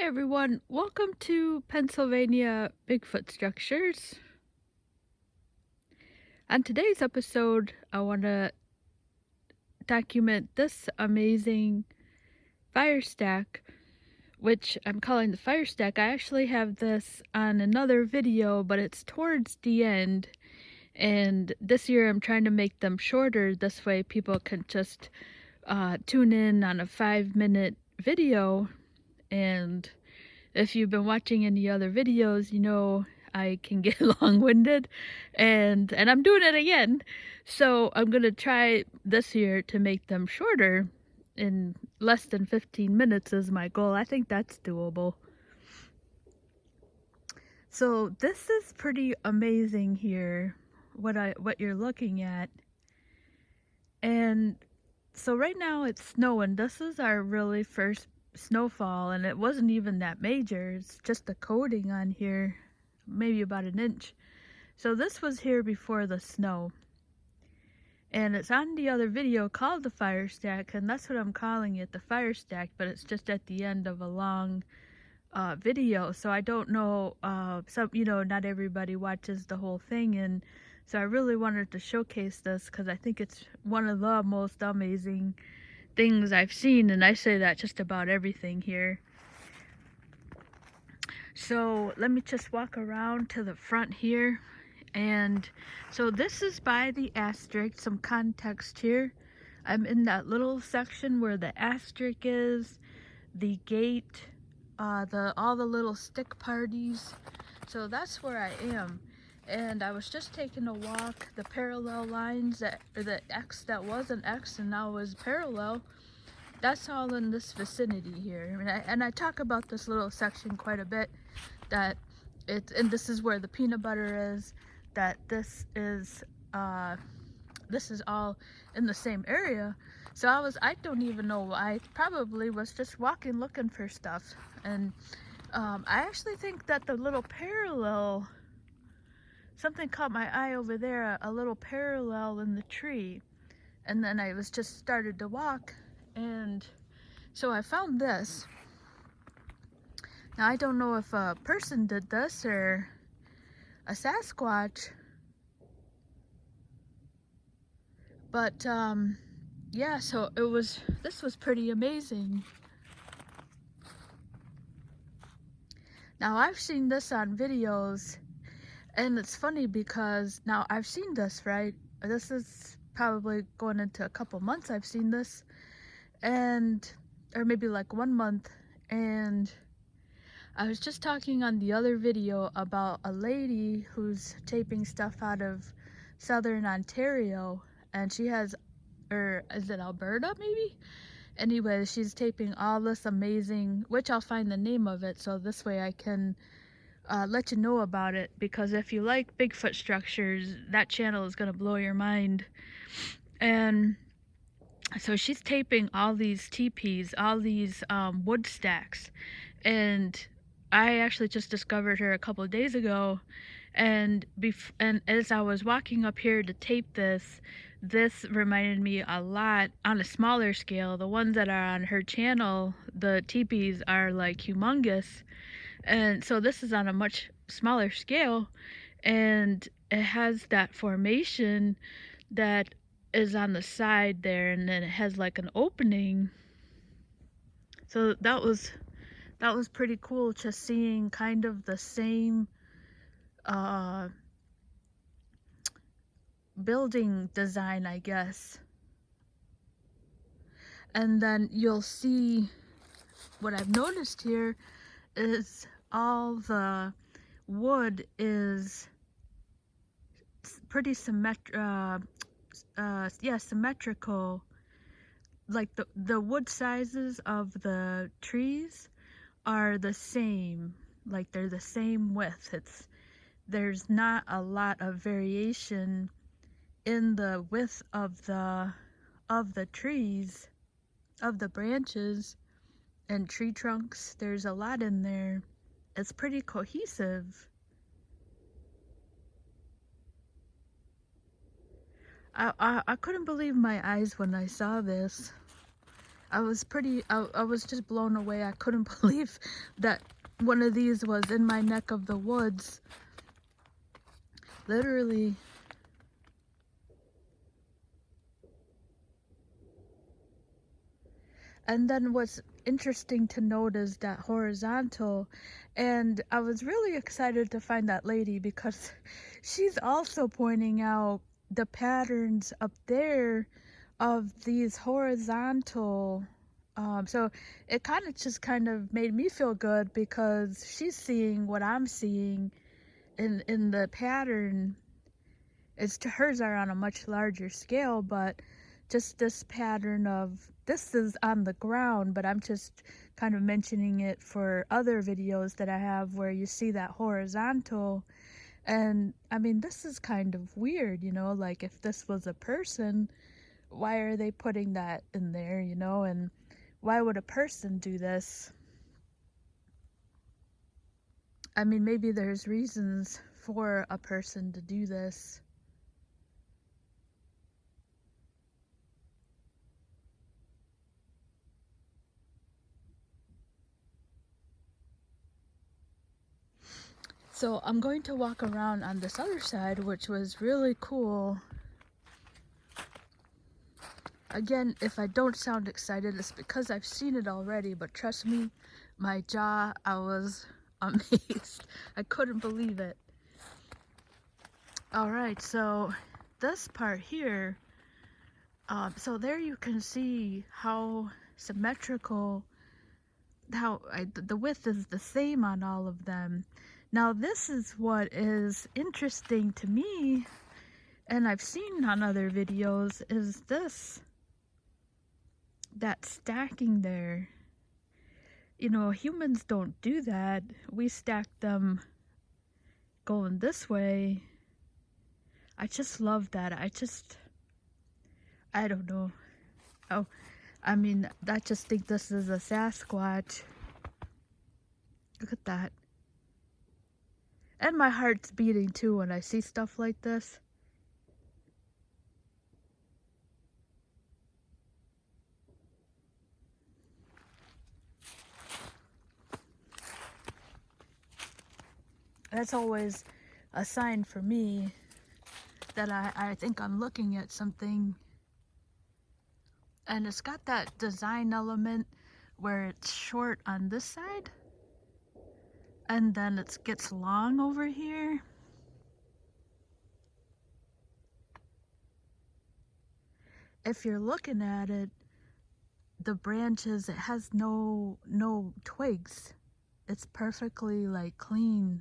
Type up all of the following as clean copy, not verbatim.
Everyone, welcome to Pennsylvania Bigfoot Structures. On today's episode, I want to document this amazing fire stack, which I'm calling the fire stack. I actually have this on another video, but it's towards the end. And this year I'm trying to make them shorter. This way people can just tune in on a 5-minute video. And if you've been watching any other videos, you know I can get long-winded, and I'm doing it again. So I'm gonna try this year to make them shorter. In less than 15 minutes is my goal. I think that's doable. So this is pretty amazing here, what you're looking at. And so right now it's snowing. This is our really first snowfall, and it wasn't even that major. It's just a coating on here, maybe about an inch. So this was here before the snow, and it's on the other video called the fire stack, and that's what I'm calling it, the fire stack, but it's just at the end of a long video. So I don't know, not everybody watches the whole thing, and so I really wanted to showcase this because I think it's one of the most amazing things I've seen, and I say that just about everything here. So let me just walk around to the front here. And so this is by the asterisk. Some context here. I'm in that little section where the asterisk is, the gate, all the little stick parties. So that's where I am. And I was just taking a walk. The parallel lines, the X that was an X and now is parallel, that's all in this vicinity here. And I talk about this little section quite a bit, that and this is where the peanut butter is, that this is all in the same area. So I don't even know, I probably was just walking looking for stuff. And I actually think that the little parallel, something caught my eye over there, a little parallel in the tree. And then I was just started to walk, and so I found this. Now I don't know if a person did this or a Sasquatch, but yeah, so this was pretty amazing. Now I've seen this on videos, and it's funny because now I've seen this, right? This is probably going into a couple months I've seen this, or maybe like 1 month, and I was just talking on the other video about a lady who's taping stuff out of southern Ontario, and she has, or is it Alberta maybe? Anyway, she's taping all this amazing, which I'll find the name of it, so this way I can let you know about it, because if you like Bigfoot structures, that channel is going to blow your mind. And so she's taping all these teepees, all these wood stacks, and I actually just discovered her a couple of days ago, and as I was walking up here to tape this reminded me a lot, on a smaller scale. The ones that are on her channel, the teepees, are like humongous, and so this is on a much smaller scale, and it has that formation that is on the side there, and then it has like an opening. So that was pretty cool, just seeing kind of the same building design, I guess. And then you'll see what I've noticed here is all the wood is pretty symmetrical. Like the wood sizes of the trees are the same, like they're the same width. There's not a lot of variation in the width of the trees, of the branches and tree trunks. There's a lot in there. It's pretty cohesive. I couldn't believe my eyes when I saw this. I was just blown away. I couldn't believe that one of these was in my neck of the woods. Literally. And then what's interesting to note is that horizontal, and I was really excited to find that lady because she's also pointing out the patterns up there of these horizontal. So it kind of made me feel good because she's seeing what I'm seeing in the pattern. Hers are on a much larger scale, but just this pattern of this is on the ground, but I'm just kind of mentioning it for other videos that I have where you see that horizontal. And I mean, this is kind of weird, you know, like if this was a person, why are they putting that in there, you know, and why would a person do this? I mean, maybe there's reasons for a person to do this. So I'm going to walk around on this other side, which was really cool. Again, if I don't sound excited, it's because I've seen it already, but trust me, my jaw, I was amazed. I couldn't believe it. Alright, so this part here, so there you can see how symmetrical, the width is the same on all of them. Now this is what is interesting to me, and I've seen on other videos, is that stacking there. You know, humans don't do that. We stack them going this way. I just love that. I don't know. Oh, I mean, I just think this is a Sasquatch. Look at that. And my heart's beating too when I see stuff like this. That's always a sign for me that I think I'm looking at something. And it's got that design element where it's short on this side and then it gets long over here. If you're looking at it, the branches, it has no twigs. It's perfectly like clean.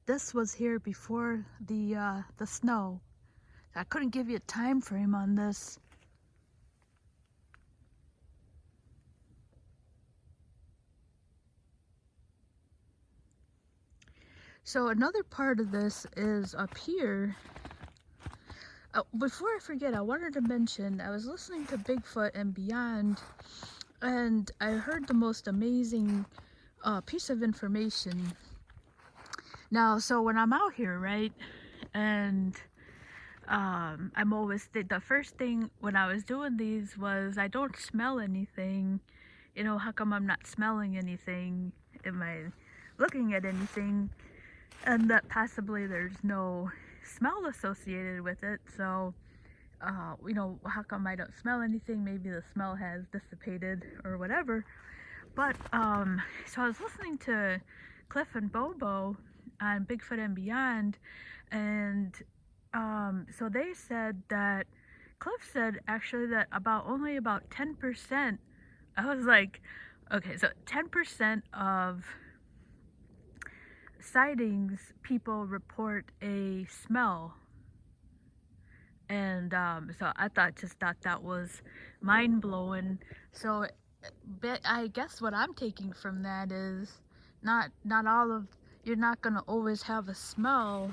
This was here before the snow. I couldn't give you a time frame on this. So another part of this is up here. Before I forget, I wanted to mention, I was listening to Bigfoot and Beyond, and I heard the most amazing piece of information. Now, so when I'm out here, right, and I'm always, the first thing when I was doing these was I don't smell anything. You know, how come I'm not smelling anything? Am I looking at anything? And that possibly there's no smell associated with it. So, you know, how come I don't smell anything? Maybe the smell has dissipated or whatever. But, so I was listening to Cliff and Bobo on Bigfoot and Beyond, and so they said that, Cliff said actually that only about 10%, I was like, okay, so 10% of sightings, people report a smell. And so I thought that was mind-blowing. So I guess what I'm taking from that is not all of, you're not gonna always have a smell.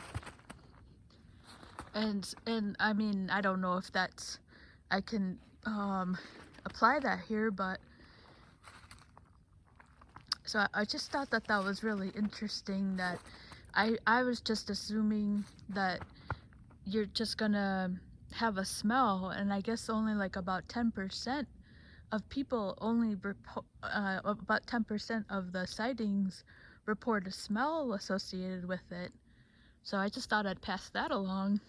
And I mean, I don't know if that's, I can apply that here, but so I just thought that was really interesting, that I was just assuming that you're just gonna have a smell, and I guess only like about 10% of people about 10% of the sightings report a smell associated with it. So I just thought I'd pass that along.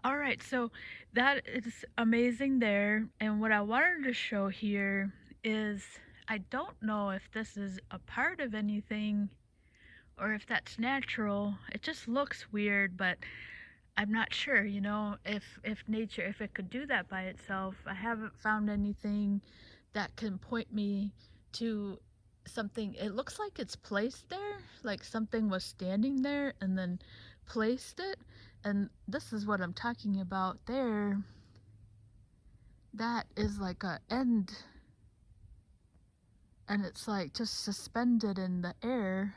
All right, so that is amazing there. And what I wanted to show here is I don't know if this is a part of anything or if that's natural. It just looks weird, but I'm not sure, if nature, if it could do that by itself. I haven't found anything that can point me to something. It looks like it's placed there, like something was standing there and then placed it. And this is what I'm talking about there. That is like a end, and it's like just suspended in the air.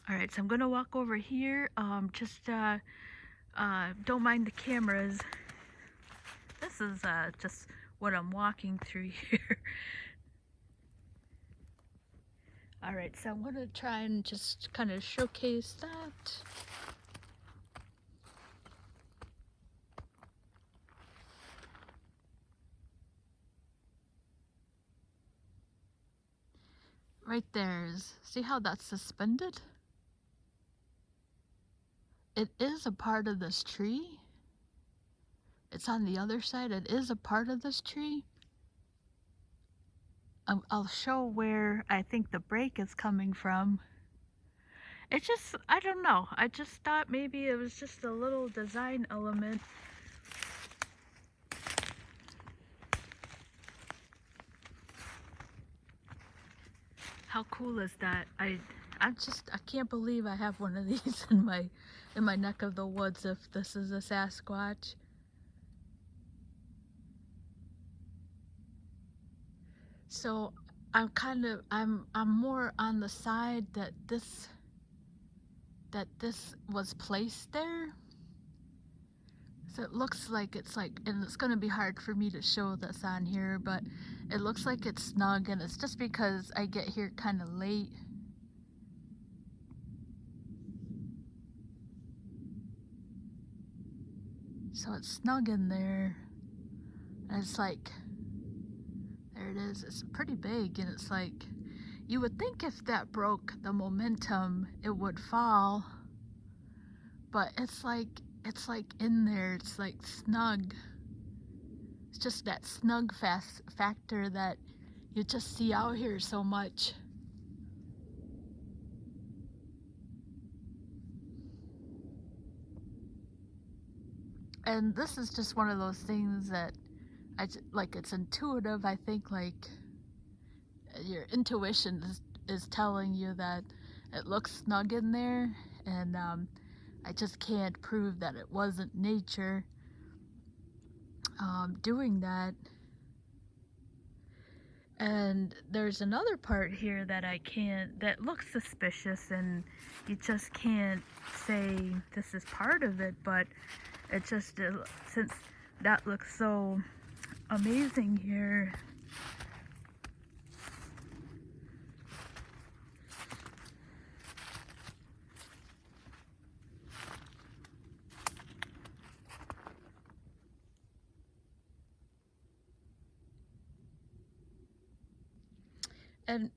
All right, so I'm gonna walk over here. Don't mind the cameras. This is just what I'm walking through here. All right, so I'm gonna try and just kind of showcase that. Right there is, see how that's suspended? It is a part of this tree. It's on the other side. It is a part of this tree. I'll show where I think the break is coming from. It just, I don't know. I just thought maybe it was just a little design element. How cool is that? I can't believe I have one of these in my neck of the woods if this is a Sasquatch. So I'm more on the side that this was placed there. So it looks like it's like, and it's gonna be hard for me to show this on here, but it looks like it's snug, and it's just because I get here kind of late. So it's snug in there, and it's like, there it is. It's pretty big, and it's like, you would think if that broke the momentum, it would fall, but it's like in there. It's like snug. It's just that snug factor that you just see out here so much. And this is just one of those things that like, it's intuitive. I think like your intuition is telling you that it looks snug in there, and I just can't prove that it wasn't nature doing that. And there's another part here that that looks suspicious, and you just can't say this is part of it, but it just, since that looks so amazing here.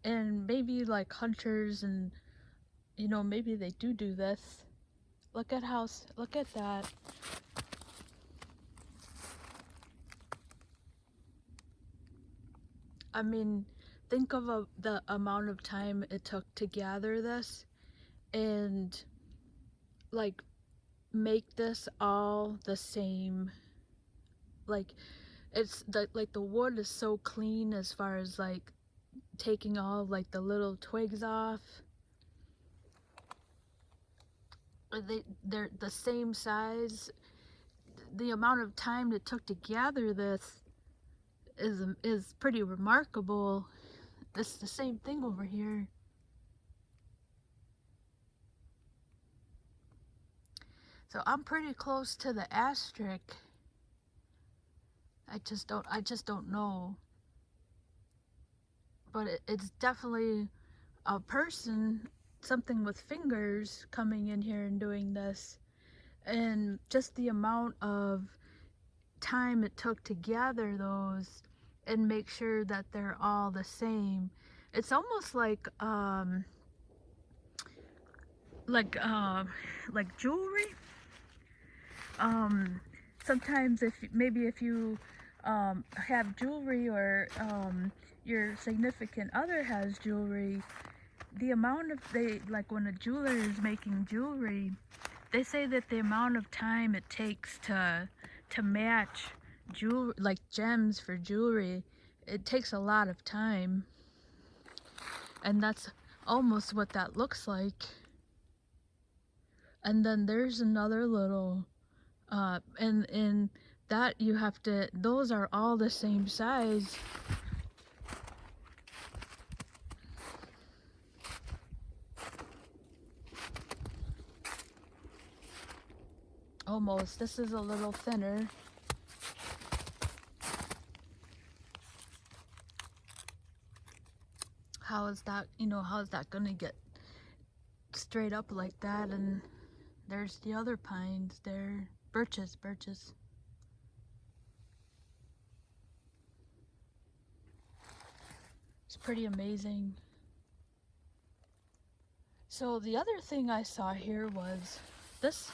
And maybe like hunters, and maybe they do this. Look at that. I mean, think of the amount of time it took to gather this, and like make this all the same. Like, it's like the wood is so clean as far as like taking all like the little twigs off. They're the same size. The amount of time it took to gather this is pretty remarkable. This is the same thing over here. So I'm pretty close to the asterisk. I just don't know. But it's definitely a person, something with fingers, coming in here and doing this, and just the amount of time it took to gather those and make sure that they're all the same. It's almost like jewelry. Sometimes if you have jewelry, or your significant other has jewelry, the amount of like when a jeweler is making jewelry, they say that the amount of time it takes to match jewelry, like gems for jewelry, it takes a lot of time. And that's almost what that looks like. And then there's another little and that you have to, those are all the same size. Almost. This is a little thinner. How is that, how is that gonna get straight up like that? And there's the other pines there. Birches. It's pretty amazing. So the other thing I saw here was this.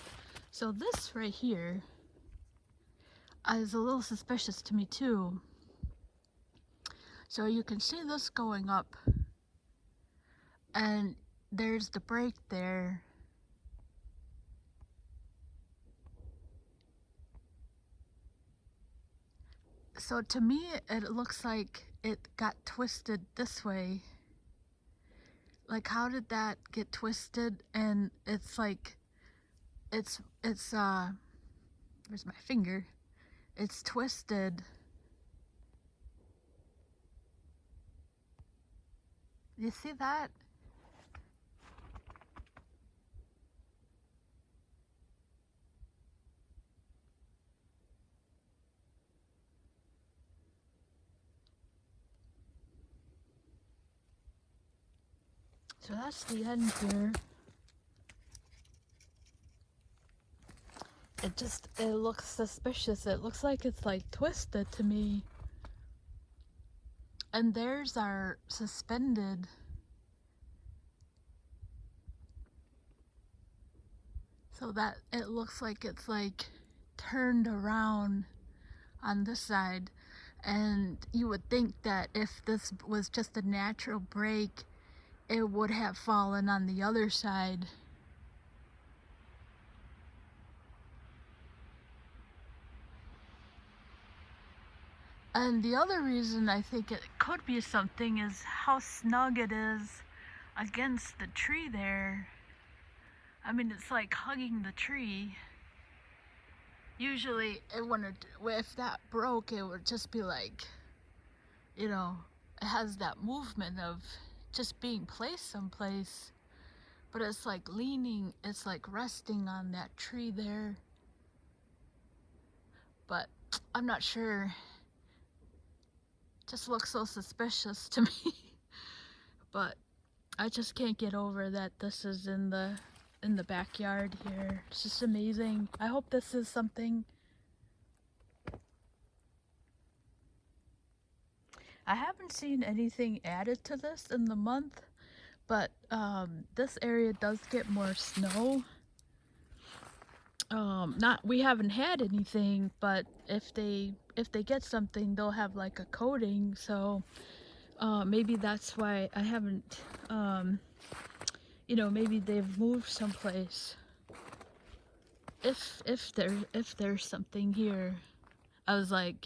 So this right here is a little suspicious to me too. So you can see this going up, and there's the break there. So to me, it looks like it got twisted this way. Like, how did that get twisted? And it's like, it's where's my finger? It's twisted. You see that? So that's the end here. It looks suspicious. It looks like it's like twisted to me. And theirs are suspended. So that it looks like it's like turned around on this side. And you would think that if this was just a natural break, it would have fallen on the other side. And the other reason I think it could be something is how snug it is against the tree there. I mean, it's like hugging the tree. Usually, if that broke, it would just be like, it has that movement of just being placed someplace. But it's like leaning, it's like resting on that tree there. But I'm not sure. Just looks so suspicious to me. But I just can't get over that this is in the backyard here. It's just amazing. I hope this is something. I haven't seen anything added to this in the month, but this area does get more snow. We haven't had anything, but if they get something, they'll have like a coating. So maybe that's why I haven't. Maybe they've moved someplace. If there's something here, I was like,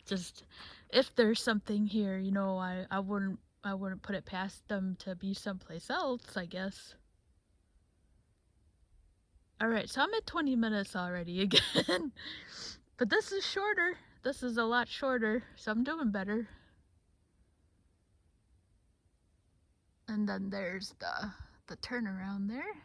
just if there's something here, I wouldn't put it past them to be someplace else, I guess. Alright, so I'm at 20 minutes already again. But this is shorter. This is a lot shorter, so I'm doing better. And then there's the turnaround there.